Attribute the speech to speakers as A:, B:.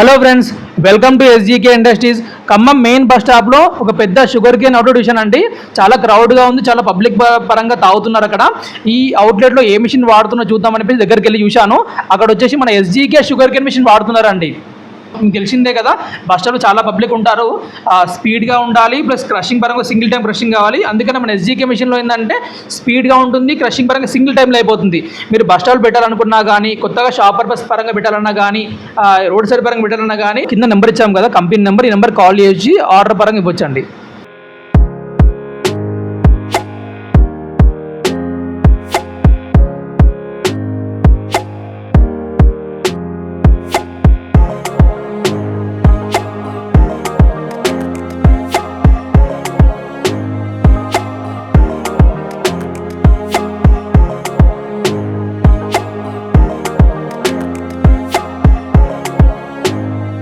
A: Hello friends, welcome to SGK industries. Khammam main bus స్టాప్లో ఒక పెద్ద షుగర్ కేన్ అవుట్లెట్ డివిజన్ అండి. చాలా క్రౌడ్గా ఉంది, చాలా పబ్లిక్ పరంగా తాగుతున్నారు అక్కడ. ఈ అవుట్లెట్లో ఏ మిషన్ వాడుతున్నా చూద్దామని చెప్పి దగ్గరికి వెళ్ళి చూశాను. అక్కడ వచ్చేసి మన ఎస్జీకే షుగర్ కేన్ మిషన్ వాడుతున్నారండి. మీకు తెలిసిందే కదా, బస్ స్టాప్లో చాలా పబ్లిక్ ఉంటారు. స్పీడ్గా ఉండాలి, ప్లస్ క్రషింగ్ పరంగా సింగిల్ టైం క్రషింగ్ కావాలి. అందుకని మన ఎస్జీకే మిషన్లో ఏంటంటే స్పీడ్గా ఉంటుంది, క్రషింగ్ పరంగా సింగిల్ టైంలో అయిపోతుంది. మీరు బస్ స్టాప్ పెట్టాలనుకున్నా కానీ, కొత్తగా షాప్ పర్పస్ పరంగా పెట్టాలన్నా కానీ, రోడ్ సైడ్ పరంగా పెట్టాలన్నా కానీ, కింద నెంబర్ ఇచ్చాము కదా కంపెనీ నెంబర్, ఈ నెంబర్ కాల్ చేసి ఆర్డర్ పరంగా ఇవ్వచ్చండి.